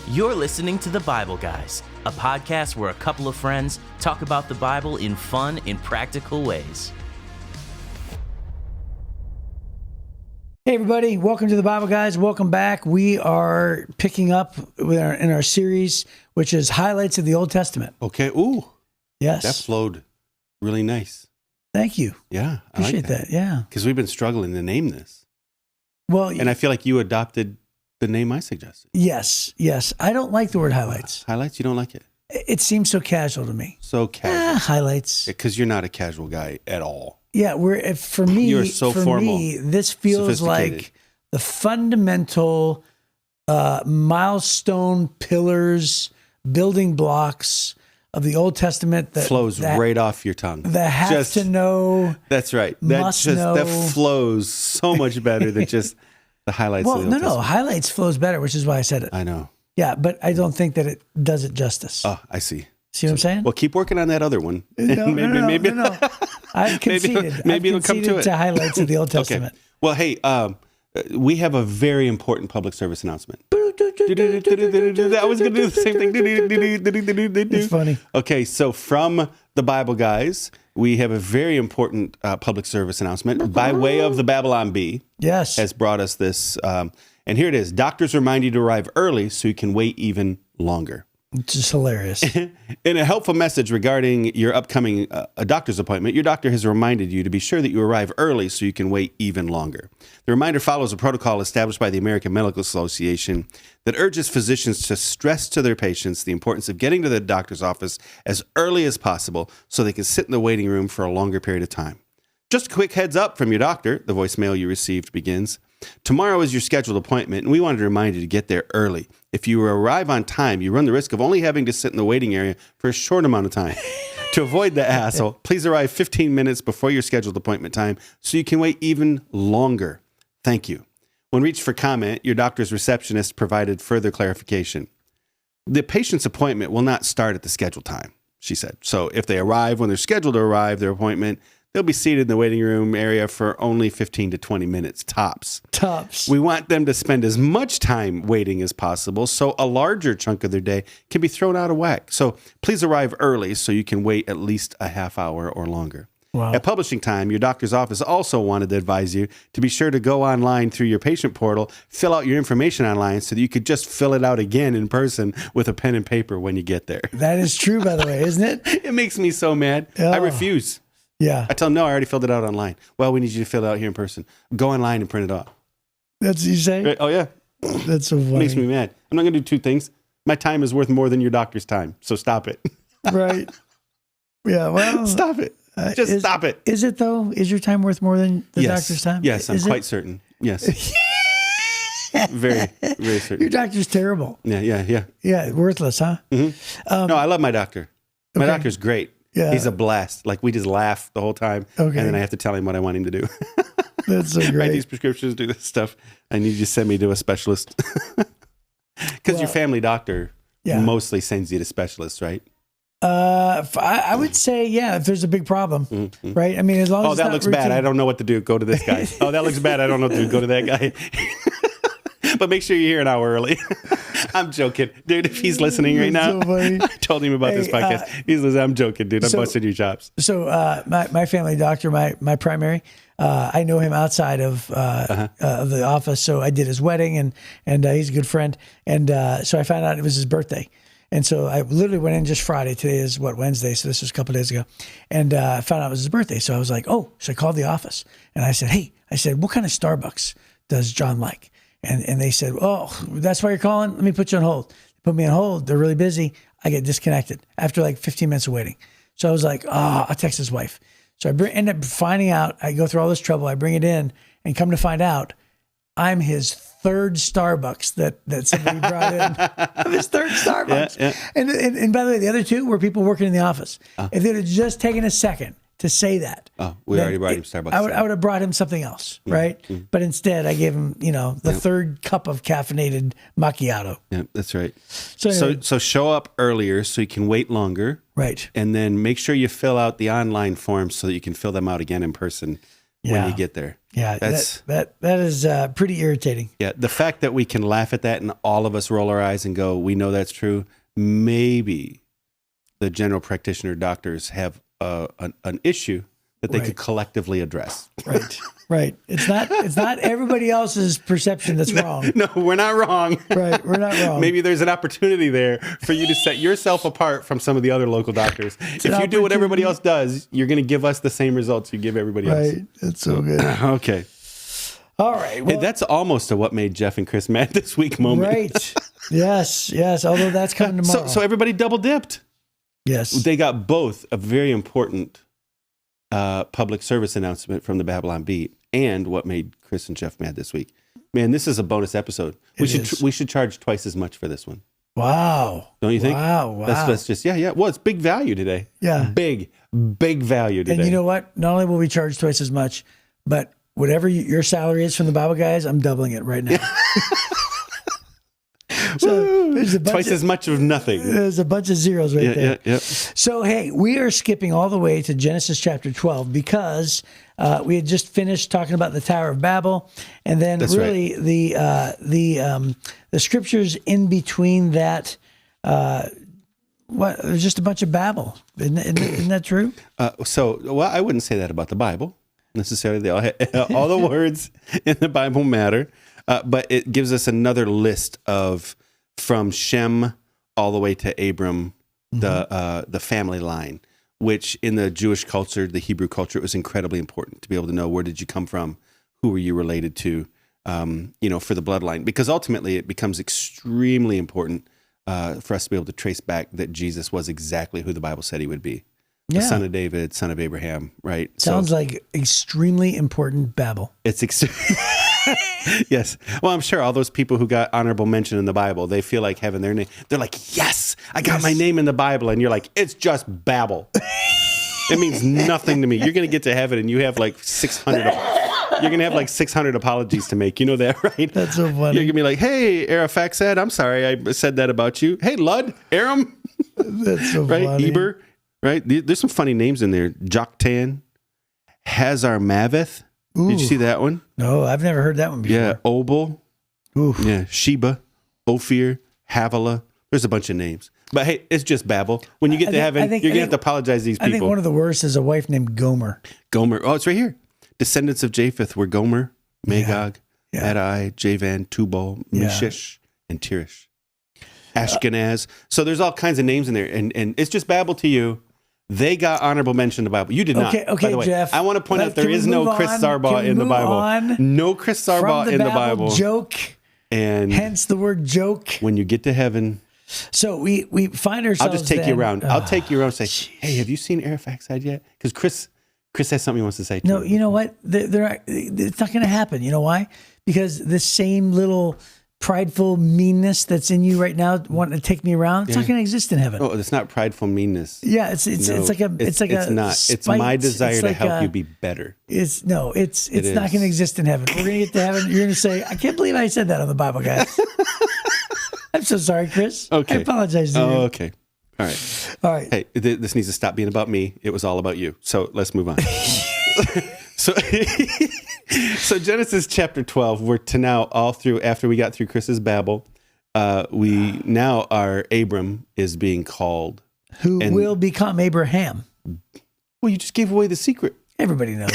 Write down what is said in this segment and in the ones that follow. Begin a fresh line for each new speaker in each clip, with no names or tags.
You're listening to The Bible Guys, a podcast where a couple of friends talk about the Bible in fun and practical ways.
Hey everybody, welcome to The Bible Guys. Welcome back. We are picking up in our series, which is Highlights of the Old Testament.
Okay. Ooh.
Yes.
That flowed really nice.
Thank you.
Yeah.
Appreciate that. Yeah.
Because we've been struggling to name this.
Well,
and I feel like you adopted the name I suggested.
Yes. I don't like the word highlights.
Highlights? You don't like it?
It seems so casual to me.
So casual.
Highlights.
Because you're not a casual guy at all.
Yeah, for me,
you're so formal,
this feels like the fundamental milestone pillars, building blocks of the Old Testament that
flows right off your tongue.
That have to know.
That's right.
Know.
That flows so much better than just the highlights.
Well,
of the Old Testament.
highlights flows better, which is why I said it.
I know.
Yeah, but I don't think that it does it justice.
Oh, I see.
See what I'm saying?
Well, keep working on that other one.
Maybe. I've conceded.
Maybe it'll come to it.
To highlights of the Old Testament.
Okay. Well, hey, we have a very important public service announcement. I was going to do the same thing.
It's funny.
Okay, so from the Bible Guys, we have a very important public service announcement by way of the Babylon Bee.
Yes.
Has brought us this. And here it is. Doctors remind you to arrive early so you can wait even longer.
It's just hilarious.
In a helpful message regarding your upcoming a doctor's appointment, your doctor has reminded you to be sure that you arrive early so you can wait even longer. The reminder follows a protocol established by the American Medical Association that urges physicians to stress to their patients the importance of getting to the doctor's office as early as possible so they can sit in the waiting room for a longer period of time. Just a quick heads up from your doctor, the voicemail you received begins. Tomorrow is your scheduled appointment, and we wanted to remind you to get there early. If you arrive on time, you run the risk of only having to sit in the waiting area for a short amount of time. To avoid the hassle, please arrive 15 minutes before your scheduled appointment time so you can wait even longer. Thank you. When reached for comment, your doctor's receptionist provided further clarification. The patient's appointment will not start at the scheduled time, she said. So if they arrive when they're scheduled to arrive, their appointment, they'll be seated in the waiting room area for only 15 to 20 minutes, tops. We want them to spend as much time waiting as possible so a larger chunk of their day can be thrown out of whack. So please arrive early so you can wait at least a half hour or longer.
Wow.
At publishing time, your doctor's office also wanted to advise you to be sure to go online through your patient portal, fill out your information online so that you could just fill it out again in person with a pen and paper when you get there.
That is true, by the way, isn't it?
It makes me so mad.
Oh.
I refuse.
Yeah.
I tell them, no, I already filled it out online. Well, we need you to fill it out here in person. Go online and print it off.
That's what you say?
Right? Oh, yeah.
That's so funny.
It makes me mad. I'm not going to do two things. My time is worth more than your doctor's time, so stop it.
Right. Yeah, well.
Stop it. Just stop it.
Is it, though? Is your time worth more than the doctor's time?
Yes, I'm quite certain. Yes. Very, very certain.
Your doctor's terrible.
Yeah.
Yeah, worthless, huh?
Mm-hmm. No, I love my doctor. My doctor's great.
Yeah.
He's a blast. Like, we just laugh the whole time.
Okay.
And then I have to tell him what I want him to do.
That's so great.
Write these prescriptions, do this stuff. I need you to send me to a specialist. Because your family doctor mostly sends you to specialists, right?
I would say, if there's a big problem, right? I mean, as long as
that looks bad. I don't know what to do. Go to this guy. Oh, that looks bad. I don't know what to do. Go to that guy. But make sure you're here an hour early. I'm joking. Dude, if he's listening right now,
so funny.
I told him about this podcast. He's listening. I'm joking, dude. I'm busting your chops.
So my family doctor, my primary, I know him outside of the office. So I did his wedding, and he's a good friend. And so I found out it was his birthday. And so I literally went in just Friday. Today is Wednesday. So this was a couple of days ago. And I found out it was his birthday. So I was like, so I called the office and I said, hey, what kind of Starbucks does John like? And they said, oh, that's why you're calling? Let me put you on hold. They put me on hold. They're really busy. I get disconnected after like 15 minutes of waiting. So I was like, I'll text his wife. So I end up finding out, I go through all this trouble. I bring it in and come to find out I'm his third Starbucks that somebody brought in. I'm his third Starbucks.
Yeah.
And by the way, the other two were people working in the office. If they'd have just taken a second to say that.
Oh, we already brought him Starbucks.
I would have brought him something else, right? Mm-hmm. But instead, I gave him, the third cup of caffeinated macchiato.
Yeah, that's right.
So, anyway,
so show up earlier so you can wait longer.
Right.
And then make sure you fill out the online forms so that you can fill them out again in person when you get there.
Yeah, that is pretty irritating.
Yeah, the fact that we can laugh at that and all of us roll our eyes and go, we know that's true. Maybe the general practitioner doctors have an issue that they could collectively address.
Right. It's not everybody else's perception that's wrong.
No, we're not wrong.
Right, we're not wrong.
Maybe there's an opportunity there for you to set yourself apart from some of the other local doctors. If you do what everybody else does, you're going to give us the same results you give everybody else.
Right, that's so good.
Okay.
All right. Well,
hey, that's almost a what made Jeff and Chris mad this week moment.
Right. Yes. Although that's coming tomorrow.
So everybody double dipped.
Yes.
They got both a very important public service announcement from the Babylon Beat and what made Chris and Jeff mad this week. Man, this is a bonus episode. We should charge twice as much for this one.
Wow.
Don't you think?
Wow.
That's just, yeah. Well, it's big value today.
Yeah.
Big value today.
And you know what? Not only will we charge twice as much, but whatever your salary is from the Bible guys, I'm doubling it right now. So there's
twice as much of nothing.
There's a bunch of zeros right there.
Yeah.
So, hey, we are skipping all the way to Genesis chapter 12 because we had just finished talking about the Tower of Babel, and then
That's
really
right.
the scriptures in between that. There's just a bunch of Babel. Isn't that true?
Well, I wouldn't say that about the Bible necessarily. All the words in the Bible matter. But it gives us another list of from Shem all the way to Abram, the family line, which in the Jewish culture, the Hebrew culture, it was incredibly important to be able to know where did you come from, who were you related to, for the bloodline, because ultimately it becomes extremely important for us to be able to trace back that Jesus was exactly who the Bible said he would be. The son of David, son of Abraham, right?
Sounds like extremely important Babel.
It's yes. Well, I'm sure all those people who got honorable mention in the Bible, they feel like having their name. They're like, yes, I got my name in the Bible. And you're like, it's just Babel. It means nothing to me. You're going to get to heaven and you have like 600. You're going to have like 600 apologies to make. You know that, right?
That's so funny.
You're going to be like, hey, Arafaxad, I'm sorry I said that about you. Hey, Lud, Aram.
That's so
right?
funny.
Eber. Right? There's some funny names in there. Joktan, Hazar Maveth.
Ooh.
Did you see that one?
No, I've never heard that one before.
Yeah, Obal.
Oof.
Yeah, Sheba, Ophir, Havilah. There's a bunch of names. But hey, it's just Babel. When you get to heaven, you're going to have to apologize to these people.
I think one of the worst is a wife named Gomer.
Gomer. Oh, it's right here. Descendants of Japheth were Gomer, Magog, Madai, Javan, Tubal, Meshish, and Tirish. Ashkenaz. So there's all kinds of names in there. And it's just Babel to you. They got honorable mention in the Bible. You did not.
Okay,
by the way.
Jeff.
I want to point out there is no Chris Sarbaugh in the Bible. No Chris Sarbaugh in the Bible.
Joke.
And
hence the word joke.
When you get to heaven.
So we find ourselves.
I'll just take you around. I'll take you around and say, hey, have you seen Arafaxad yet? Because Chris has something he wants to say to you.
No, you know what? It's not going to happen. You know why? Because the same little prideful meanness that's in you right now, wanting to take me around, it's not going to exist in heaven.
Oh, it's not prideful meanness.
Yeah, it's not.
Spite. It's my desire to help you be better.
It's not going to exist in heaven. We're going to get to heaven. You're going to say, I can't believe I said that on the Bible, guys. I'm so sorry, Chris.
Okay.
I apologize to you.
Okay. All right. Hey, this needs to stop being about me. It was all about you. So let's move on. So Genesis chapter 12, we're to now all through, after we got through Chris's Babel, we now are, Abram is being called.
Who will become Abraham.
Well, you just gave away the secret.
Everybody knows.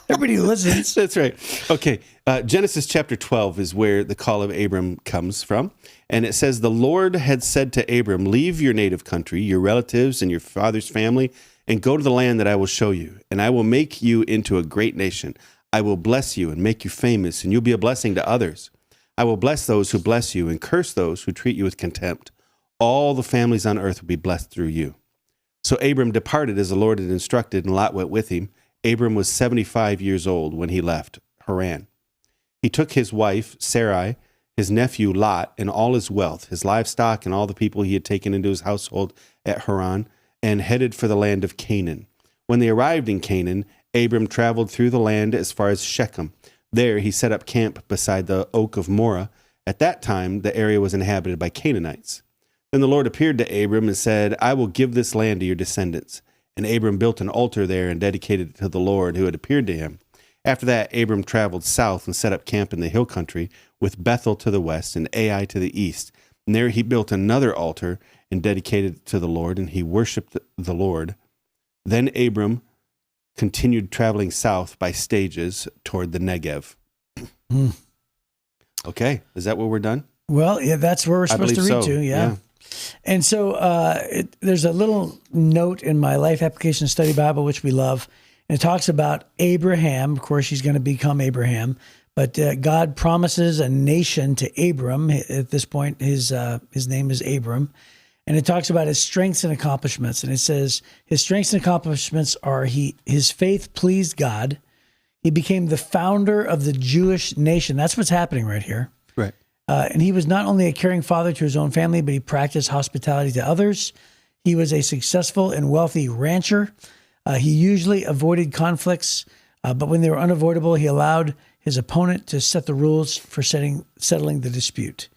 Everybody who listens.
That's right. Okay. Genesis chapter 12 is where the call of Abram comes from. And it says, the Lord had said to Abram, leave your native country, your relatives and your father's family, and go to the land that I will show you. And I will make you into a great nation. I will bless you and make you famous, and you'll be a blessing to others. I will bless those who bless you and curse those who treat you with contempt. All the families on earth will be blessed through you. So Abram departed as the Lord had instructed, and Lot went with him. Abram was 75 years old when he left Haran. He took his wife, Sarai, his nephew Lot, and all his wealth, his livestock, and all the people he had taken into his household at Haran, and headed for the land of Canaan. When they arrived in Canaan, Abram traveled through the land as far as Shechem. There he set up camp beside the oak of Moreh. At that time, the area was inhabited by Canaanites. Then the Lord appeared to Abram and said, I will give this land to your descendants. And Abram built an altar there and dedicated it to the Lord who had appeared to him. After that, Abram traveled south and set up camp in the hill country with Bethel to the west and Ai to the east. And there he built another altar and dedicated it to the Lord, and he worshiped the Lord. Then Abram continued traveling south by stages toward the Negev. Okay, is that where we're done?
Well, yeah, that's where we're supposed to read to. Yeah. And so there's a little note in my Life Application Study Bible, which we love, and it talks about Abraham. Of course, he's going to become Abraham, but God promises a nation to Abram. At this point, his name is Abram, and it talks about his strengths and accomplishments. And it says his strengths and accomplishments are his faith pleased God. He became the founder of the Jewish nation. That's what's happening right here.
Right.
And he was not only a caring father to his own family, but he practiced hospitality to others. He was a successful and wealthy rancher. He usually avoided conflicts, but when they were unavoidable, he allowed his opponent to set the rules for settling the dispute.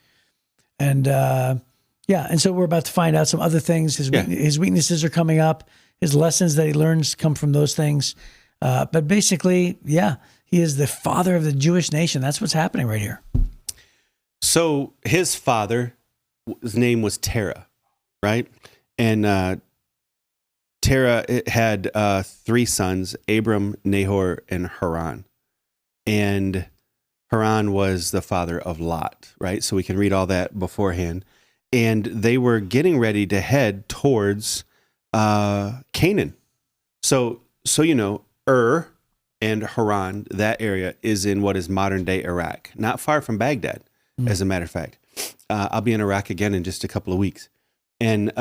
And and so we're about to find out some other things. His weaknesses are coming up. His lessons that he learns come from those things. But basically, he is the father of the Jewish nation. That's what's happening right here.
So his father, his name was Terah, right? And Terah had 3 sons, Abram, Nahor, and Haran. And Haran was the father of Lot, right? So we can read all that beforehand. And they were getting ready to head towards Canaan. So Ur and Haran, that area is in what is modern-day Iraq, not far from Baghdad, as a matter of fact. I'll be in Iraq again in just a couple of weeks. And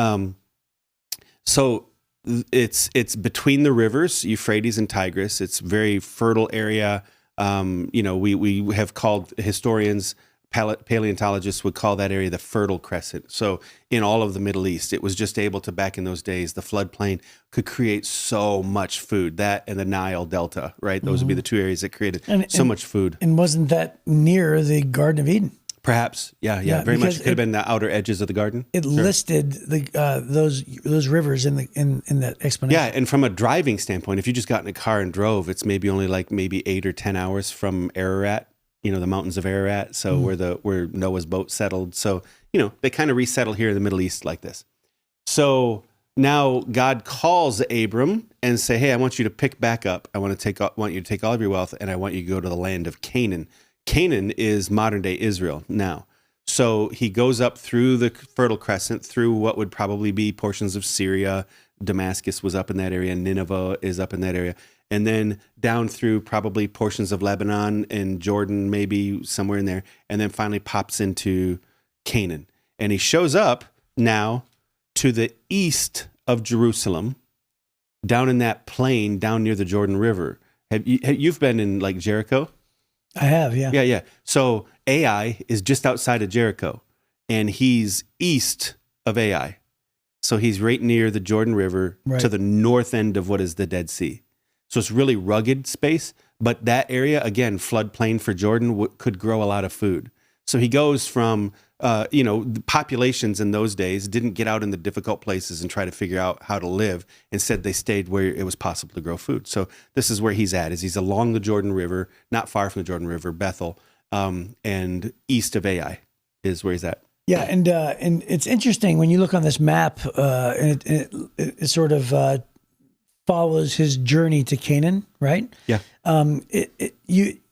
so it's between the rivers, Euphrates and Tigris. It's a very fertile area. We have called historians, paleontologists would call that area the Fertile Crescent. So in all of the Middle East, it was just able to, back in those days, the floodplain could create so much food. That and the Nile Delta, right? Those would be the 2 areas that created so much food.
And wasn't that near the Garden of Eden?
Perhaps, yeah, very much. It could have been the outer edges of the garden.
It listed those rivers in that explanation.
Yeah, and from a driving standpoint, if you just got in a car and drove, it's maybe only like 8 or 10 hours from Ararat. The mountains of Ararat, so where Noah's boat settled. So, they kind of resettle here in the Middle East like this. So now God calls Abram and say, hey, I want you to pick back up. I want you to take all of your wealth, and I want you to go to the land of Canaan. Canaan is modern day Israel now. So he goes up through the Fertile Crescent, through what would probably be portions of Syria. Damascus was up in that area. Nineveh is up in that area. And then down through probably portions of Lebanon and Jordan, maybe somewhere in there, and then finally pops into Canaan. And he shows up now to the east of Jerusalem, down in that plain, down near the Jordan River. You've been in like Jericho?
I have, yeah.
Yeah. So Ai is just outside of Jericho, and he's east of Ai. So he's right near the Jordan River to the north end of what is the Dead Sea. So it's really rugged space, but that area, again, floodplain for Jordan, could grow a lot of food. So he goes from, the populations in those days didn't get out in the difficult places and try to figure out how to live. Instead, they stayed where it was possible to grow food. So this is where he's at, is he's along the Jordan River, not far from the Jordan River, Bethel, and east of Ai is where he's at.
Yeah, and it's interesting when you look on this map, and it sort of follows his journey to Canaan, right?
Yeah.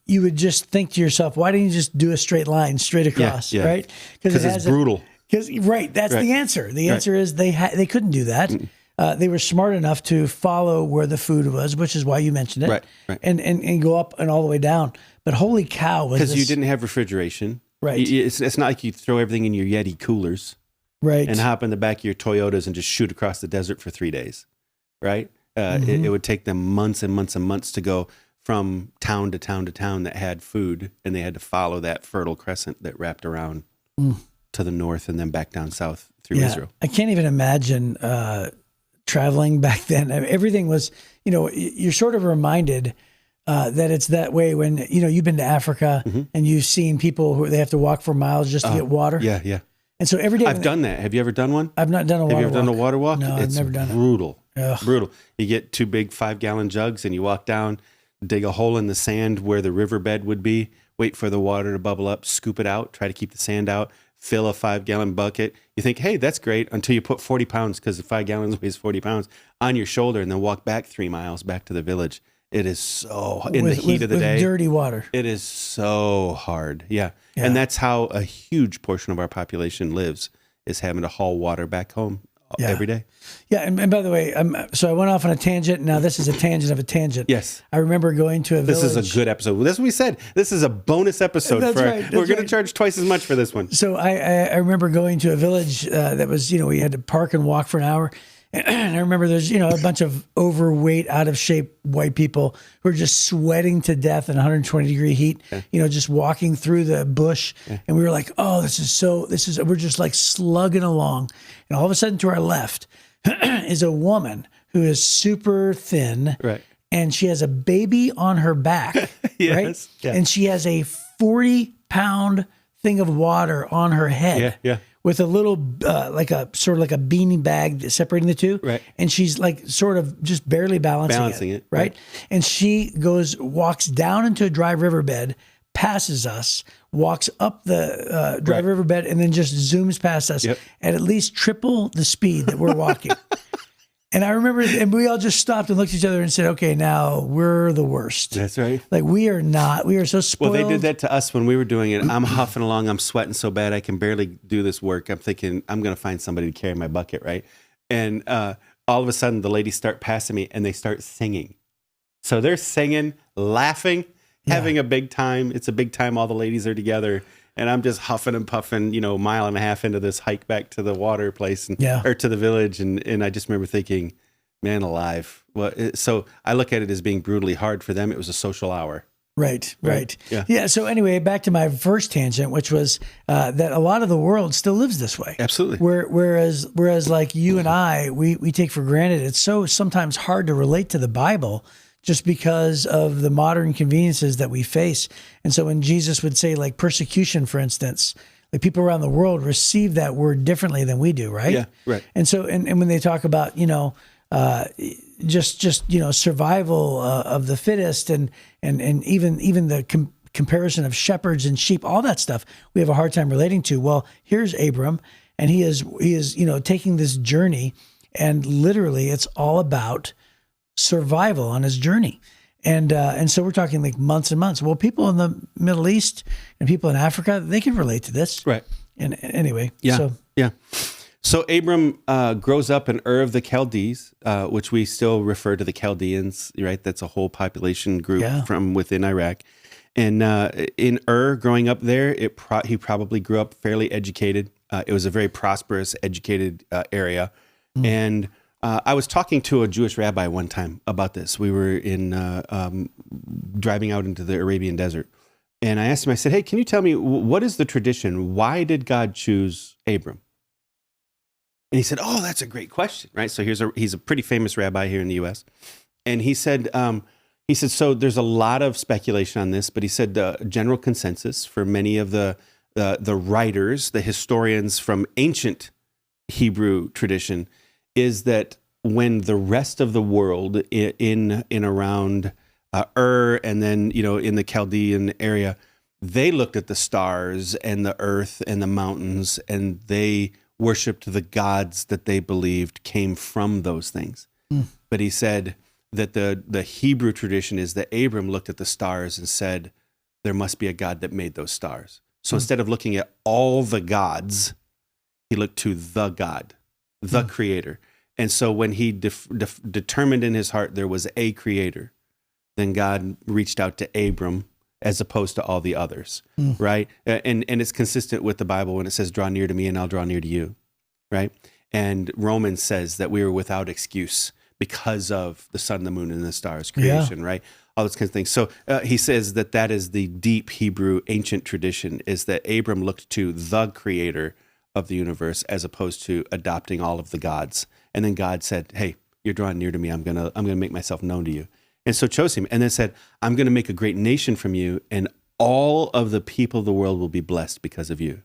You would just think to yourself, why didn't you just do a straight line straight across, right?
Because it's brutal.
That's the answer. The answer is they couldn't do that. They were smart enough to follow where the food was, which is why you mentioned it,
right.
And go up and all the way down. But holy cow,
because you didn't have refrigeration.
Right.
It's not like you throw everything in your Yeti coolers,
right,
and hop in the back of your Toyotas and just shoot across the desert for 3 days, right? It would take them months and months and months to go from town to town to town that had food, and they had to follow that Fertile Crescent that wrapped around to the north and then back down south through Israel.
I can't even imagine traveling back then. I mean, everything was, you're sort of reminded that it's that way when, you've been to Africa and you've seen people who they have to walk for miles just to get water.
Yeah.
And so every day
I've done that. Have you ever done one?
I've not done a water walk.
Have you ever done a water walk?
No, I've never done it.
Brutal.
Ugh.
Brutal. You get 2 big 5-gallon jugs and you walk down dig a hole in the sand where the riverbed would be, wait for the water to bubble up, scoop it out, try to keep the sand out, fill a 5-gallon bucket. You think, hey, that's great, until you put 40 pounds, because the 5 gallons weighs 40 pounds, on your shoulder, and then walk back 3 miles back to the village. It is so, in the heat of the day.
Dirty water.
It is so hard. Yeah. And that's how a huge portion of our population lives, is having to haul water back home every day.
Yeah. And by the way, so I went off on a tangent. Now this is a tangent of a tangent.
Yes.
I remember going to a village.
This is a good episode. That's what we said. This is a bonus episode.
That's right.
We're going to charge twice as much for this one.
So I remember going to a village that was, we had to park and walk for an hour. And I remember there's, a bunch of overweight, out of shape white people who are just sweating to death in 120-degree heat, just walking through the bush. Yeah. And we were like, oh, we're just like slugging along. And all of a sudden to our left is a woman who is super thin.
Right.
And she has a baby on her back.
Yes.
Right.
Yeah.
And she has a 40-pound thing of water on her head.
Yeah. Yeah.
With a little, like a beanie bag separating the two.
Right.
And she's like sort of just barely balancing it. Right. And she walks down into a dry riverbed, passes us, walks up the dry riverbed, and then just zooms past us at least triple the speed that we're walking. And I remember, and we all just stopped and looked at each other and said, okay, now we're the worst.
That's right.
Like we are so spoiled.
Well, they did that to us when we were doing it. I'm huffing along. I'm sweating so bad I can barely do this work. I'm thinking I'm going to find somebody to carry my bucket, right? And all of a sudden the ladies start passing me and they start singing. So they're singing, laughing, having a big time. It's a big time. All the ladies are together. And I'm just huffing and puffing, a mile and a half into this hike back to the water place or to the village. And I just remember thinking, man alive. Well, so I look at it as being brutally hard. For them, it was a social hour.
Right.
Yeah.
So anyway, back to my first tangent, which was that a lot of the world still lives this way.
Absolutely.
Whereas like you and I, we take for granted, it's so sometimes hard to relate to the Bible just because of the modern conveniences that we face. And so when Jesus would say like persecution, for instance, like people around the world receive that word differently than we do, right?
Yeah, right.
And so, and when they talk about, survival of the fittest and even the comparison of shepherds and sheep, all that stuff, we have a hard time relating to. Well, here's Abram, and he is taking this journey, and literally it's all about survival on his journey. And so we're talking like months and months. Well, people in the Middle East and people in Africa, they can relate to this.
Right.
And anyway.
Yeah. So Abram grows up in Ur of the Chaldees, which we still refer to the Chaldeans, right? That's a whole population group from within Iraq. And in Ur, growing up there, he probably grew up fairly educated. It was a very prosperous, educated area. Mm. And I was talking to a Jewish rabbi one time about this. We were driving out into the Arabian desert. And I asked him, I said, hey, can you tell me, what is the tradition? Why did God choose Abram? And he said, oh, that's a great question, right? So he's a pretty famous rabbi here in the U.S. And he said, so there's a lot of speculation on this, but he said the general consensus for many of the writers, the historians from ancient Hebrew tradition, is that when the rest of the world in around Ur and then, in the Chaldean area, they looked at the stars and the earth and the mountains, and they worshiped the gods that they believed came from those things. Mm. But he said that the Hebrew tradition is that Abram looked at the stars and said, there must be a God that made those stars. So instead of looking at all the gods, he looked to the God, the creator. And so when he determined in his heart there was a creator, then God reached out to Abram as opposed to all the others, right? And it's consistent with the Bible when it says, draw near to me and I'll draw near to you, right? And Romans says that we were without excuse because of the sun, the moon, and the stars creation, right? All those kinds of things. So he says that is the deep Hebrew ancient tradition, is that Abram looked to the creator of the universe as opposed to adopting all of the gods. And then God said, hey, you're drawing near to me. I'm gonna make myself known to you. And so chose him, and then said, I'm going to make a great nation from you, and all of the people of the world will be blessed because of you.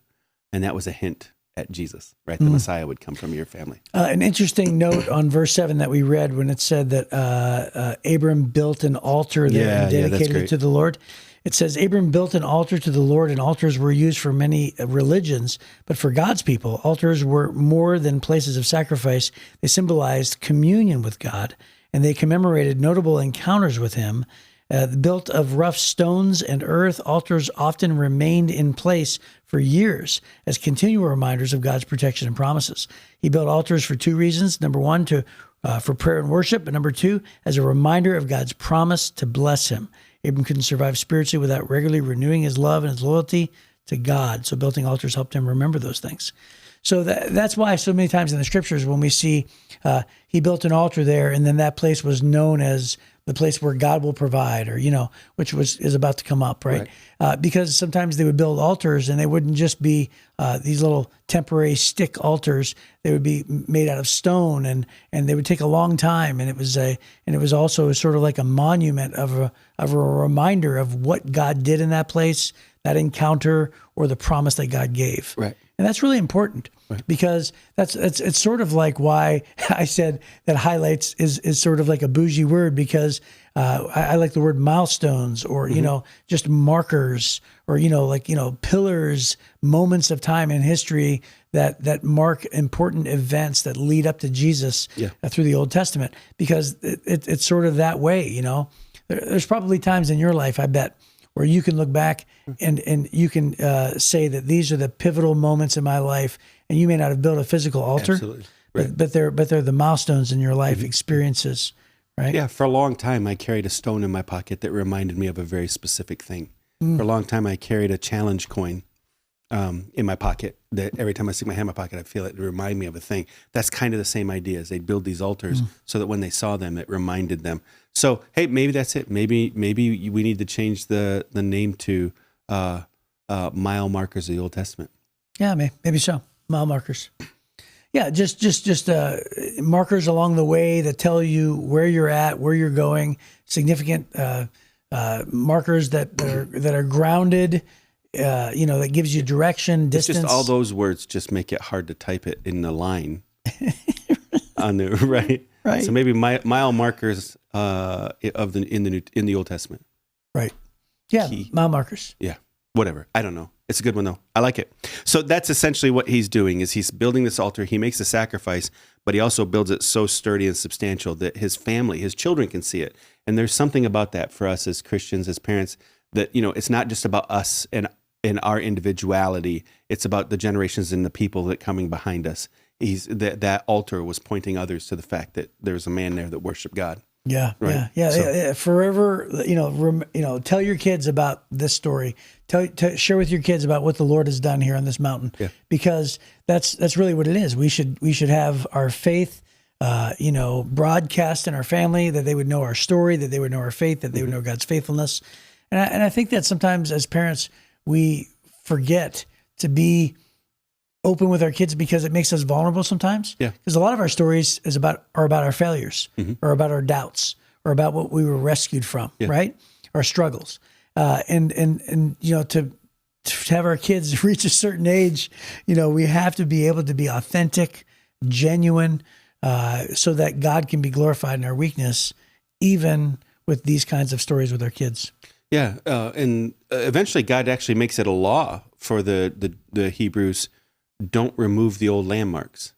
And that was a hint at Jesus, right? The Messiah would come from your family.
An interesting note on verse 7 that we read when it said that Abram built an altar there and dedicated it to the Lord. It says, Abram built an altar to the Lord, and altars were used for many religions, but for God's people, altars were more than places of sacrifice. They symbolized communion with God, and they commemorated notable encounters with him. Built of rough stones and earth, altars often remained in place for years as continual reminders of God's protection and promises. He built altars for two reasons. Number one, for prayer and worship, but number two, as a reminder of God's promise to bless him. Abram couldn't survive spiritually without regularly renewing his love and his loyalty to God. So building altars helped him remember those things. So that's why so many times in the scriptures when we see he built an altar there, and then that place was known as the place where God will provide, or, which is about to come up, right? Because sometimes they would build altars, and they wouldn't just be these little temporary stick altars. They would be made out of stone, and they would take a long time. And it was also sort of like a monument of a reminder of what God did in that place, that encounter, or the promise that God gave.
Right.
And that's really important, because it's sort of like why I said that highlights is sort of like a bougie word, because I like the word milestones, or just markers, or pillars, moments of time in history that mark important events that lead up to Jesus through the Old Testament, because it's sort of that way. There's probably times in your life, I bet, where you can look back and you can say that these are the pivotal moments in my life, and you may not have built a physical altar,
Absolutely. Right.
but they're the milestones in your life, experiences, right?
Yeah, for a long time, I carried a stone in my pocket that reminded me of a very specific thing. For a long time, I carried a challenge coin in my pocket that every time I stick my hand in my pocket, I feel it remind me of a thing. That's kind of the same idea, as they'd build these altars so that when they saw them, it reminded them. So, hey, maybe that's it. Maybe we need to change the name to mile markers of the Old Testament.
Yeah, maybe so. Mile markers. Yeah, just markers along the way that tell you where you're at, where you're going. Significant markers that are grounded. That gives you direction, distance.
It's just all those words just make it hard to type it in the line on the right.
Right.
So maybe mile markers in the Old Testament.
Right. Yeah.
Key.
Mile markers.
Yeah. Whatever. I don't know. It's a good one though. I like it. So that's essentially what he's doing, is he's building this altar. He makes a sacrifice, but he also builds it so sturdy and substantial that his family, his children can see it. And there's something about that for us as Christians, as parents, that, it's not just about us and our individuality. It's about the generations and the people that coming behind us. That altar was pointing others to the fact that there's a man there that worshiped God.
Yeah,
right?
Yeah. Forever, tell your kids about this story. Share with your kids about what the Lord has done here on this mountain, because that's really what it is. We should have our faith, broadcast in our family, that they would know our story, that they would know our faith, that they would know God's faithfulness. And I think that sometimes as parents, we forget to be open with our kids, because it makes us vulnerable sometimes. Yeah. Because a lot of our stories are about our failures, or about our doubts, or about what we were rescued from, right? Our struggles. And to have our kids reach a certain age, we have to be able to be authentic, genuine, so that God can be glorified in our weakness, even with these kinds of stories with our kids.
Yeah, and eventually God actually makes it a law for the Hebrews: don't remove the old landmarks,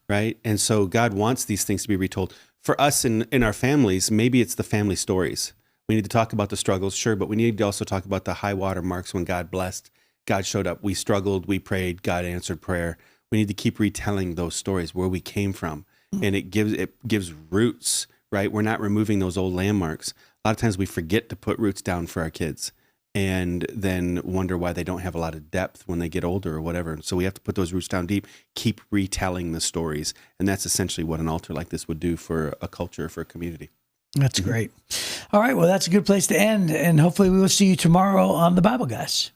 right? And so God wants these things to be retold. For us in our families, maybe it's the family stories. We need to talk about the struggles, sure, but we need to also talk about the high water marks when God blessed, God showed up, we struggled, we prayed, God answered prayer. We need to keep retelling those stories, where we came from, and it gives roots, right? We're not removing those old landmarks. A lot of times we forget to put roots down for our kids, and then wonder why they don't have a lot of depth when they get older or whatever. So we have to put those roots down deep, keep retelling the stories. And that's essentially what an altar like this would do for a culture, for a community.
That's great. All right. Well, that's a good place to end. And hopefully we will see you tomorrow on the Bible Guys.